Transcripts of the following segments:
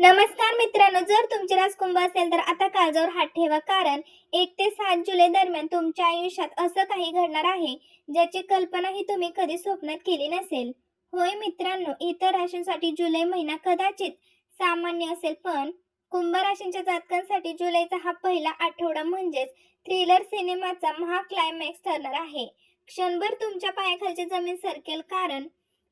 नमस्कार मित्रांनो, जर तुमचे राजकुंभ असेल तर आता काळजावर हात ठेवा, कारण 1 ते 7 जुलै दरम्यान तुमच्या आयुष्यात असं काही घडणार आहे ज्याची कल्पनाही तुम्ही कधी स्वप्नात केली नसेल. होय मित्रांनो, इतर राशींसाठी जुलै महिना कदाचित सामान्य असेल, पण कुंभ राशींच्या जातकांसाठी जुलैचा हा पहिला आठवडा म्हणजेच थ्रिलर सिनेमाचा महाक्लायमॅक्स ठरणार आहे. क्षणभर तुमच्या पायाखालची जमीन सरकेल, कारण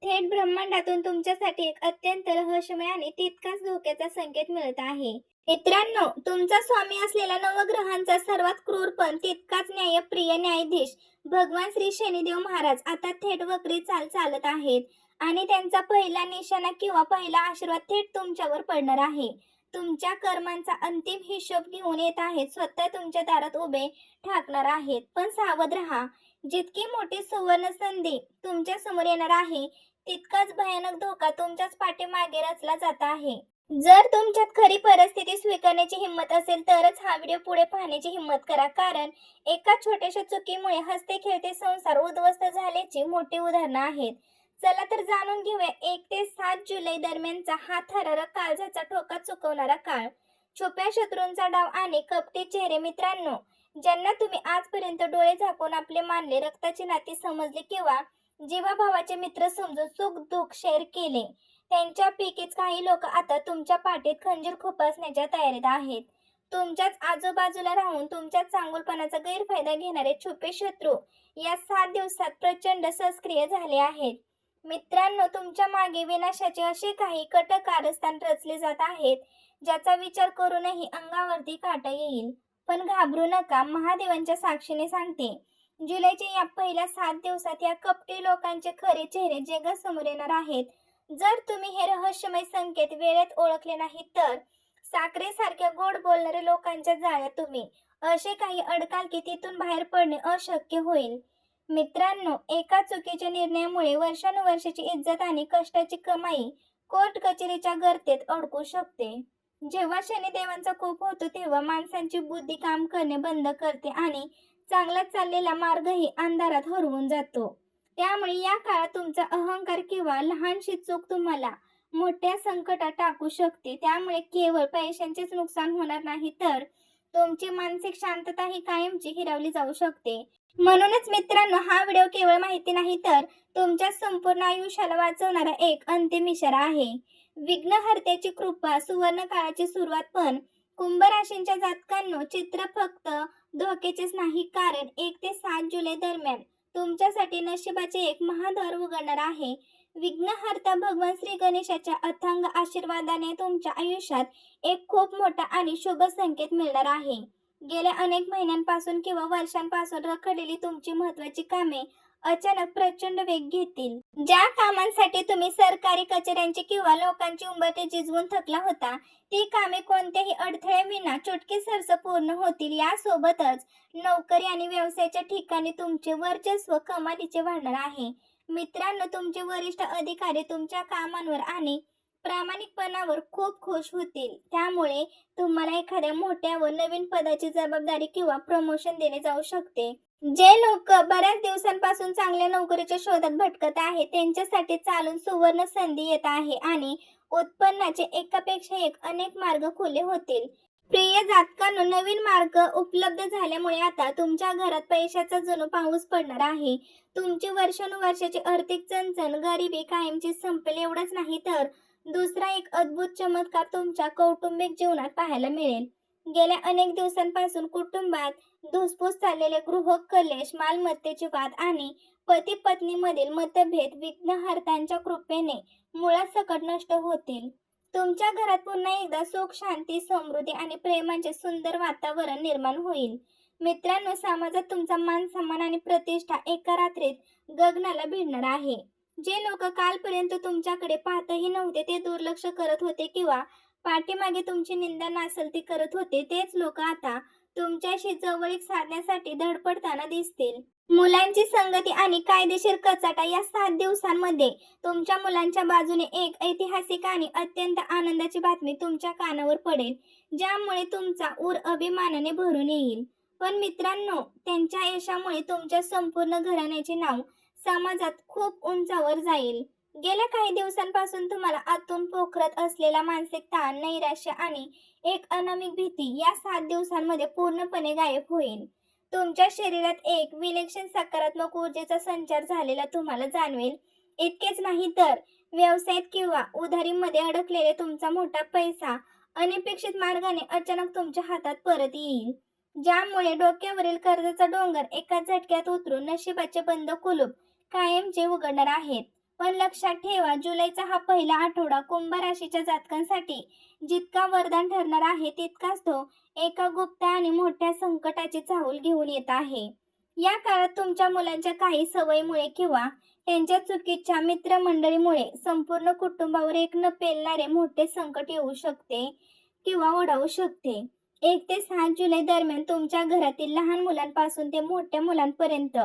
थेट ब्रह्मांडातून तुमच्यासाठी एक अत्यंत रहस्यमय आणि तितकाच धोक्याचा संकेत मिळत आहे. मित्रांनो, तुमचा स्वामी असलेला नवग्रहांचा सर्वात क्रूर पण तितकाच न्यायप्रिय न्यायाधीश भगवान श्री शनिदेव महाराज आता थेट वक्री चाल चालत आहेत आणि त्यांचा पहिला निशाणा किंवा पहिला आशीर्वाद थेट तुमच्यावर पडणार आहे. तुमच्या कर्मांचा अंतिम हिशोब घेऊन येत आहेत, स्वतः तुमच्या दारात उभे ठाकणार आहेत. पण सावध राहा, जितकी मोठी सुवर्ण संधी तुमच्या समोर येणार आहे तितकाच भयानक धोका तुमच्याच पाठीमागे रचला जात आहे. जर तुमच्यात खरी परिस्थिती स्वीकारण्याची हिंमत असेल तरच हा व्हिडिओ पुढे पाहण्याची हिंमत करा, कारण एका छोट्याशा चुकीमुळे हसते खेळते संसार उद्ध्वस्त झाल्याची मोठी उदाहरणं आहेत. चला तर जाणून घेऊया 1 ते 7 जुलै दरम्यानचा हा थरारक काळजाचा ठोका चुकवणारा काळ. छुप्या शत्रूंचा डाव आणि कपटी चेहरे. मित्रांनो, ज्यांना तुम्ही आजपर्यंत डोळे झाकून आपले मानले, रक्ताची नाती समजली किंवा जीवाभावाचे मित्र समजून सुख दुःख शेअर केले, त्यांच्यापैकीच काही लोक आता तुमच्या पाठीत खंजीर खुपसण्याच्या तयारीत आहेत. तुमच्याच आजूबाजूला राहून तुमच्या चांगुलपणाचा गैरफायदा घेणारे छुपे शत्रू या 7 दिवसात प्रचंड सक्रिय झाले आहेत. मित्रांनो, तुमच्या मागे विनाशाचे असे काही कट कारस्थान रचले जात आहेत ज्याचा विचार करूनही अंगावरती काटा येईल. पण घाबरू नका, महादेवांच्या साक्षीने सांगते, जुलैच्या या पहिल्या 7 दिवसात या कपटी लोकांचे खरे चेहरे जगासमोर येणार आहेत. जर तुम्ही हे रहस्यमय संकेत वेळेत ओळखले नाही तर साखरेसारख्या गोड बोलणारे लोकांच्या जाळ्यात तुम्ही असे काही अडकाल की तिथून बाहेर पडणे अशक्य होईल. मित्रांनो, एका चुकीच्या निर्णयामुळे वर्षानुवर्षाची इज्जत आणि कष्टाची कमाई कोर्ट कचेरीच्या गर्तेत अडकू शकते. जेव्हा शनिदेवांचा कोप होतो तेव्हा माणसांची बुद्धी काम करणे बंद करते आणि चांगला चाललेला मार्गही अंधारात हरवून जातो. त्यामुळे या काळात तुमचा अहंकार किंवा लहानशी चूक तुम्हाला मोठ्या संकटात टाकू शकते. त्यामुळे केवळ पैशांचेच नुकसान होणार नाही तर तुमची मानसिक शांतताही कायमची हिरावली जाऊ शकते. म्हणूनच मित्रांनो, हा व्हिडिओ केवळ माहिती नाही तर तुमच्या संपूर्ण आयुष्याला वाचवणारा एक अंतिम इशारा आहे. विघ्नहर्त्याची कृपा, सुवर्ण काळाची सुरुवात. पण कुंभ राशींच्या जातकांनो, चित्र फक्त धोक्याचेच नाही, कारण 1 ते 7 जुलै दरम्यान तुमच्यासाठी नशिबाचे एक महाद्वार उघडणार आहे. विघ्नहर्ता भगवान श्री गणेशाच्या अथांग आशीर्वादाने तुमच्या आयुष्यात एक खूप मोठा आणि शुभ संकेत मिळणार आहे. गेल्या अनेक महिन्यांपासून किंवा वर्षांपासून रखडलेली तुमची महत्त्वाची कामे अचानक प्रचंड वेग घेतील. ज्या कामांसाठी तुम्ही सरकारी कचेऱ्यांची किंवा लोकांची उंबरठे झिजवून थकला होता, ती कामे कोणत्याही अडथळ्याविना चुटकीसरसं पूर्ण होतील. यासोबतच नोकरी आणि व्यवसायाच्या ठिकाणी तुमचे वर्चस्व कमालीचे वाढणार आहे. मित्रांनो, तुमचे वरिष्ठ अधिकारी तुमच्या कामांवर आणि प्रामाणिकपणावर खूप खुश होतील. त्यामुळे तुम्हाला एखाद्या मोठ्या व नवीन पदाची जबाबदारी किंवा प्रमोशन दिले जाऊ शकते. जे लोक बऱ्याच दिवसांपासून चांगल्या नोकरीच्या शोधात भटकत आहेत त्यांच्यासाठी चालून सुवर्ण संधी येत आहे आणि उत्पन्नाचे एकापेक्षा एक अनेक मार्ग खुले होतील. प्रिय जातकांनो, नवीन मार्ग उपलब्ध झाल्यामुळे आता तुमच्या घरात पैशाचा जणू पाऊस पडणार आहे. तुमची वर्षानुवर्षाची आर्थिक चणचण, गरिबी कायमची संपेल. एवढंच नाही तर दुसरा एक अद्भुत चमत्कार तुमच्या कौटुंबिक जीवनात पाहायला मिळेल. गेल्या अनेक दिवसांपासून कुटुंबात धुसफूस चाललेले गृह कलेश, मालमत्तेचे वाद आणि पती पत्नीमधील मतभेद विघ्नहर्त्यांच्या कृपेने मुळासकट नष्ट होतील. तुमच्या घरात पुन्हा एकदा सुख, शांती, समृद्धी आणि प्रेमाचे सुंदर वातावरण निर्माण होईल. मित्रांनो, समाजात तुमचा मान सन्मान आणि प्रतिष्ठा एका रात्रीत गगनाला भिडणार आहे. जे लोक कालपर्यंत तुमच्याकडे पाहतही नव्हते, ते दुर्लक्ष करत होते किंवा पाठीमागे तुमची निंदा नासलती करत होते, तेच लोक आता तुमच्याशी जवळीक साधण्यासाठी धडपडताना दिसतील. मुलांची संगती आणि कायदेशीर कचाटा. या 7 दिवसांमध्ये तुमच्या मुलांच्या बाजूने एक ऐतिहासिक आणि अत्यंत आनंदाची बातमी तुमच्या कानावर पडेल, ज्यामुळे तुमचा ऊर अभिमानाने भरून येईल. पण मित्रांनो, त्यांच्या यशामुळे तुमच्या संपूर्ण घराण्याचे नाव समाजात खूप उंचावर जाईल. गेल्या काही दिवसांपासून तुम्हाला आतून पोखरत असलेला मानसिक ताण, नैराश्य आणि एक अनामिक भीती या 7 दिवसांमध्ये पूर्णपणे गायब होईल. तुमच्या शरीरात एक विलक्षण सकारात्मक ऊर्जेचा संचार झालेला तुम्हाला जाणवेल. इतकेच नाही तर व्यवसायात किंवा उधारीमध्ये अडकलेले तुमचा मोठा पैसा अनपेक्षित मार्गाने अचानक तुमच्या हातात परत येईल. ज्यामुळे डोक्यावरील कर्जाचा डोंगर एका झटक्यात उतरून नशिबाचे बंद कुलूप कायमचे उघडणार आहेत. पण लक्षात ठेवा, जुलैचा हा पहिला आठवडा कुंभ राशीच्या जातकांसाठी जितका वरदान ठरणार आहे, तितकाच तो एका गुप्त आणि मोठ्या संकटाची चाहूल घेऊन येत आहे. या काळात तुमच्या मुलांच्या काही सवयीमुळे किंवा त्यांच्या चुकीच्या मित्रमंडळीमुळे संपूर्ण कुटुंबावर एक न पेलणारे मोठे संकट येऊ शकते किंवा ओढावू शकते. 1 ते 7 जुलै दरम्यान तुमच्या घरातील लहान मुलांपासून ते मोठ्या मुलांपर्यंत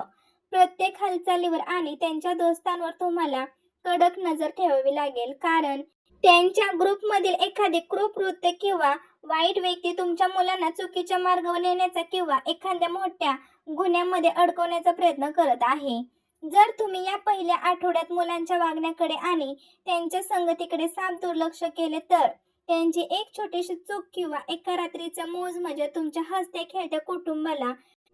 प्रत्येक हालचालीवर आणि त्यांच्या दोस्तांवर तुम्हाला कडक नजर ठेवावी लागेल, कारण त्यांच्या ग्रुपमधील एखादी क्रूर कृत्य किंवा वाईट व्यक्ती तुमच्या मुलांना चुकीच्या मार्गावर नेण्याचा किंवा एखाद्या मोठ्या गुन्ह्यामध्ये अडकवण्याचा प्रयत्न करत आहे. जर तुम्ही या पहिल्या आठवड्यात मुलांच्या वागण्याकडे आणि त्यांच्या संगतीकडे साफ दुर्लक्ष केले, तर त्यांची एक छोटीशी चूक किंवा एका रात्रीचा मौजमजा तुमच्या हसत्या खेळत्या कुटुंबाला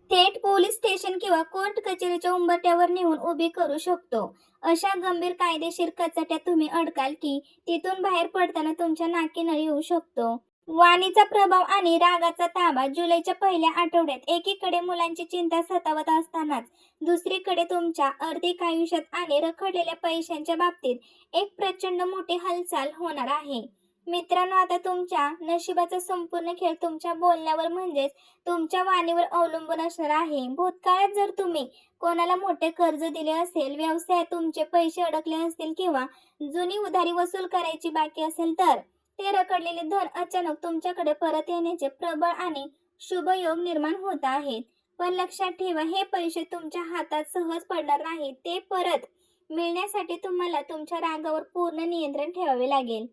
थेट पोलीस स्टेशन किंवा कोर्ट कचेरीच्या उंबरठ्यावर नेऊन उभी करू शकतो. अशा गंभीर कायदेशीर कचाट्यात तुम्ही अडकाल की तिथून बाहेर पडताना तुमच्या नाकी नळ येऊ शकतो. वाणीचा प्रभाव आणि रागाचा ताबा. जुलैच्या पहिल्या आठवड्यात एकीकडे मुलांची चिंता सतावत असतानाच दुसरीकडे तुमच्या आर्थिक आयुष्यात आणि रखडलेल्या पैशांच्या बाबतीत एक प्रचंड मोठी हालचाल होणार आहे. मित्रांनो, आता तुमच्या नशिबाचा संपूर्ण खेळ तुमच्या बोलण्यावर म्हणजेच तुमच्या वाणीवर अवलंबून असणार आहे. भूतकाळात जर तुम्ही कोणाला मोठे कर्ज दिले असेल, व्यवसायात तुमचे पैसे अडकले असतील किंवा जुनी उधारी वसूल करायची बाकी असेल, तर ते रखडलेले धन अचानक तुमच्याकडे परत येण्याचे प्रबळ आणि शुभ योग निर्माण होत आहेत. पण लक्षात ठेवा, हे पैसे तुमच्या हातात सहज पडणार नाहीत. ते परत मिळण्यासाठी तुम्हाला तुमच्या रागावर पूर्ण नियंत्रण ठेवावे लागेल.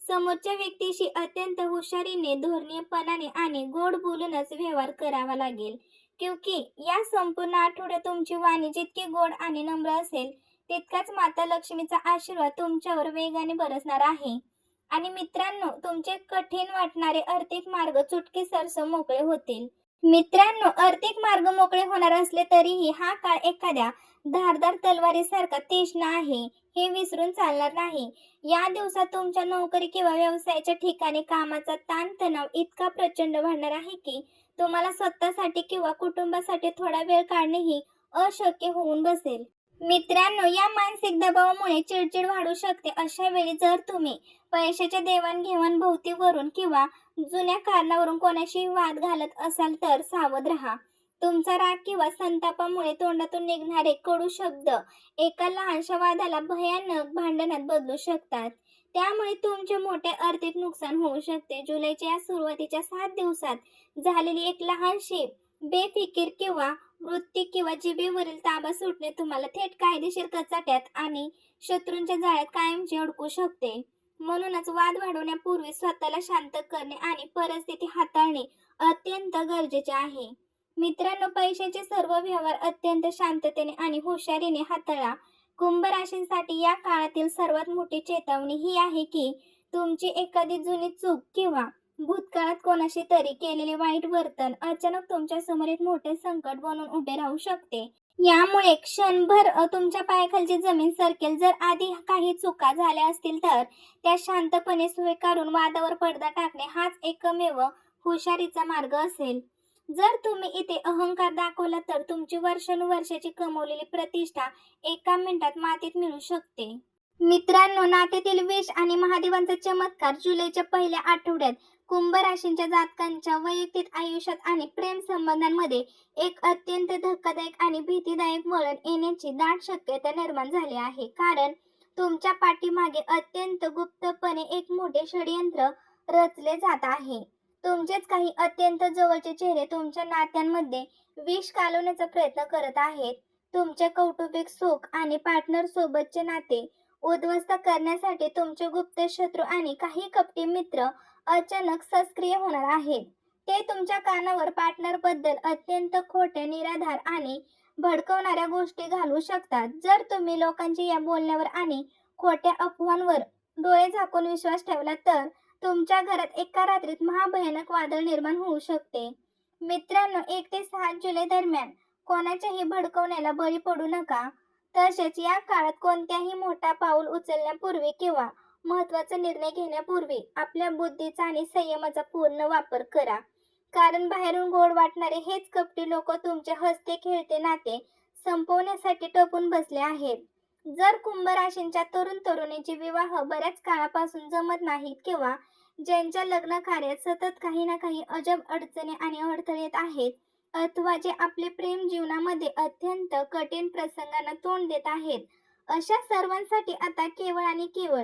समोरच्या व्यक्तीशी अत्यंत हुशारीने, धोरणीयपणाने आणि गोड बोलूनच व्यवहार करावा लागेल. क्योंकि या संपूर्ण आठवड्यात तुमची वाणी जितकी गोड आणि नम्र असेल, तितकाच माता लक्ष्मीचा आशीर्वाद तुमच्यावर वेगाने बरसणार आहे. आणि मित्रांनो, तुमचे कठीण वाटणारे आर्थिक मार्ग चुटकीसरसं मोकळे होतील. मित्रांनो, आर्थिक मार्ग मोकळे होणार असले तरीही हा काळ एखाद्या धारदार तलवारीसारखा तीक्ष्ण आहे, हे विसरून चालणार नाही. या दिवसात तुमच्या नोकरी किंवा व्यवसायाच्या ठिकाणी कामाचा ताणतणाव इतका प्रचंड वाढणार आहे की तुम्हाला स्वतःसाठी किंवा कुटुंबासाठी थोडा वेळ काढणेही अशक्य होऊन बसेल. मित्रांनो, या मानसिक दबावामुळे चिडचिड वाढू शकते. अशा वेळी जर तुम्ही पैशाच्या देवाणघेवाण भोवतीवरून किंवा जुन्या कारणावरून कोणाशी वाद घालत असाल, तर सावध राहा. तुमचा राग किंवा संतापामुळे तोंडातून निघणारे कडू शब्द एका लहानशा वादाला भयानक भांडणात बदलू शकतात. त्यामुळे तुमचे मोठे आर्थिक नुकसान होऊ शकते. जुलैच्या या सुरुवातीच्या 7 दिवसात झालेली एक लहानशी बेफिकीर किंवा वृत्ती किंवा जिभेवरील ताबा सुटणे तुम्हाला थेट कायदेशीर कचाट्यात आणि शत्रूंच्या जाळ्यात कायमचे अडकू शकते. म्हणूनच वाद वाढवण्यापूर्वी स्वतःला शांत करणे आणि परिस्थिती हाताळणे अत्यंत गरजेचे आहे. मित्रांनो, पैशाचे सर्व व्यवहार अत्यंत शांततेने आणि हुशारीने हाताळा. कुंभ राशींसाठी या काळातील सर्वात मोठी चेतावणी ही आहे की तुमची एखादी जुनी चूक किंवा भूतकाळात कोणाशी तरी केलेले वाईट वर्तन अचानक तुमच्या समोर एक मोठे संकट बनून उभे राहू शकते. यामुळे क्षणभर तुमच्या पायाखालची जमीन सरकेल. जर आधी काही चुका झाल्या असतील, तर त्या शांतपणे स्वीकारून वादावर पडदा टाकणे हाच एकमेव हुशारीचा मार्ग असेल. जर तुम्ही इथे अहंकार दाखवला, तर तुमची वर्षानुवर्षाची कमवलेली प्रतिष्ठा एका मिनिटात मातीत मिळू शकते. मित्रांनो, नात्यातील विष आणि महादेवांचा चमत्कार. जुलैच्या पहिल्या आठवड्यात कुंभ राशींच्या जातकांच्या वैयक्तिक आयुष्यात आणि प्रेम संबंधांमध्ये एक अत्यंत धक्कादायक आणि भीतीदायक वळण येण्याची दाट शक्यता निर्माण झाली आहे. कारण तुमच्या पाठीमागे अत्यंत गुप्तपणे एक मोठे षडयंत्र रचले जात आहे. तुमचेच काही अत्यंत जवळचे चेहरे तुमच्या नात्यांमध्ये विष कालवण्याचा प्रयत्न करत आहेत. तुमचे कौटुंबिक सुख आणि पार्टनर सोबतचे नाते उद्ध्वस्त करण्यासाठी तुमचे गुप्त शत्रू आणि काही कपटी मित्र अचानक सक्रिय होणार आहेत. ते तुमच्या कानावर पार्टनर बद्दल अत्यंत खोट्या, निराधार आणि भडकवणाऱ्या गोष्टी घालू शकतात. जर तुम्ही लोकांच्या या बोलण्यावर आणि खोट्या अफवांवर डोळे झाकून विश्वास ठेवला तर तुमच्या घरात एका रात्रीत महाभयानक वादळ निर्माण होऊ शकते. मित्रांनो, 1 ते 7 जुलै दरम्यान कोणाच्याही भडकवण्याला बळी पडू नका. तसेच या काळात कोणत्याही मोठा पाऊल उचलण्यापूर्वी किंवा महत्त्वाचा निर्णय घेण्यापूर्वी आपल्या बुद्धीचा आणि संयमाचा पूर्ण वापर करा. कारण बाहेरून गोड वाटणारे हेच कपटी लोक तुमचे हसते खेळते नाते संपवण्यासाठी टपून बसले आहेत. जर कुंभ राशींच्या तरुण तरुणीचे विवाह बऱ्याच काळापासून जमत नाहीत किंवा ज्यांच्या लग्न कार्यात सतत काही ना काही अजब अडचणी आणि अडथळे येत आहेत, अथवा जे आपले प्रेम जीवनामध्ये अत्यंत कठीण प्रसंगांना तोंड देत आहेत, अशा सर्वांसाठी आता केवळ आणि केवळ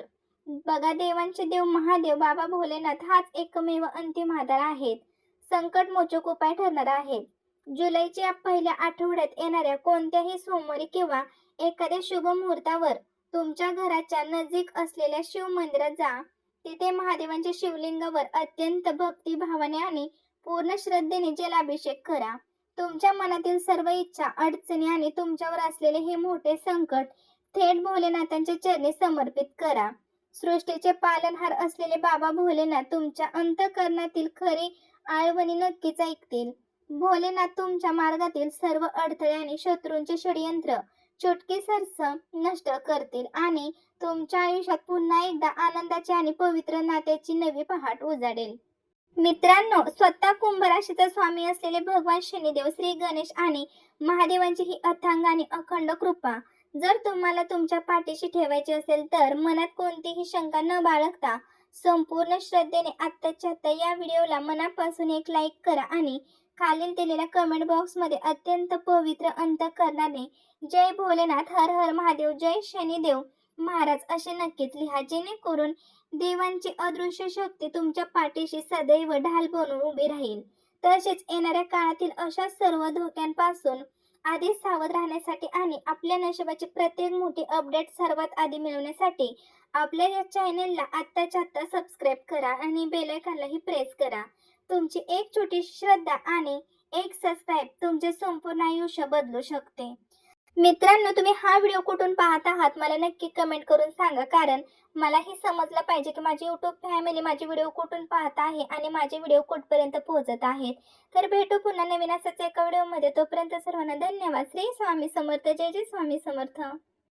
बघा, देवांचे देव महादेव बाबा भोलेनाथ हाच एकमेव अंतिम आधार आहेत. संकटमोचक उपाय ठरणार आहेत. जुलैच्या पहिल्या आठवड्यात येणाऱ्या कोणत्याही सोमवारी किंवा एखाद्या शुभ मुहूर्तावर तुमच्या घराच्या नजीक असलेल्या शिव मंदिरात जा. तिथे महादेवांच्या शिवलिंगावर अत्यंत भक्तिभावाने आणि पूर्ण श्रद्धेने जलाभिषेक करा. तुमच्या मनातील सर्व इच्छा, अडचणी आणि तुमच्यावर असलेले हे मोठे संकट थेट भोलेनाथांच्या चरणी समर्पित करा. सृष्टीचे पालनहार असलेले बाबा भोलेनाथ तुमच्या अंतःकरणातील खरी आळवणी नक्कीच ऐकतील. भोलेनाथ तुमच्या मार्गातील सर्व अडथळे आणि शत्रूंचे षडयंत्र चुटकीसरस नष्ट करतील आणि तुमच्या आयुष्यात पुन्हा एकदा आनंदाची आणि पवित्र नात्याची नवी पहाट उजाडेल. मित्रांनो, स्वतः कुंभ राशीचा स्वामी असलेले भगवान शनिदेव, श्री गणेश आणि महादेवांची ही अथांग आणि अखंड कृपा जर तुम्हाला तुमच्या पाठीशी ठेवायची असेल तर मनात कोणतीही शंका न बाळगता संपूर्ण श्रद्धेने आत्ताच्या आत्ता या व्हिडिओला मनापासून एक लाईक करा आणि खालील दिलेल्या कमेंट बॉक्समध्ये अत्यंत पवित्र अंतःकरणाने जय भोलेनाथ, हर हर महादेव, जय शनिदेव महाराज असे नक्कीच लिहा, जेणेकरून देवांची अदृश्य शक्ती तुमच्या पाठीशी सदैव ढाल बनून उभी राहील. तसेच येणाऱ्या काळातील अशा सर्व धोक्यांपासून आधी सावध राहण्यासाठी आणि आपल्या नशिबाची प्रत्येक मोठी अपडेट सर्वात आधी मिळवण्यासाठी आपल्या या चॅनेलला आत्ताच्या आत्ता सबस्क्राईब करा आणि बेल आयकॉनलाही प्रेस करा. तुमची एक छोटी श्रद्धा आणि एक सबस्क्राईब तुमचे संपूर्ण आयुष्य बदलू शकते. मित्रांनो, तुम्ही हा व्हिडिओ कुठून पाहत आहात मला नक्की कमेंट करून सांगा, कारण मलाही समजलं पाहिजे की माझी यूट्यूब फॅमिली माझे व्हिडिओ कुठून पाहत आहे आणि माझे व्हिडिओ कुठपर्यंत पोहोचत आहेत. तर भेटू पुन्हा नवीन असाच एका व्हिडिओमध्ये. तोपर्यंत सर्वांना धन्यवाद. श्री स्वामी समर्थ. जय जय स्वामी समर्थ.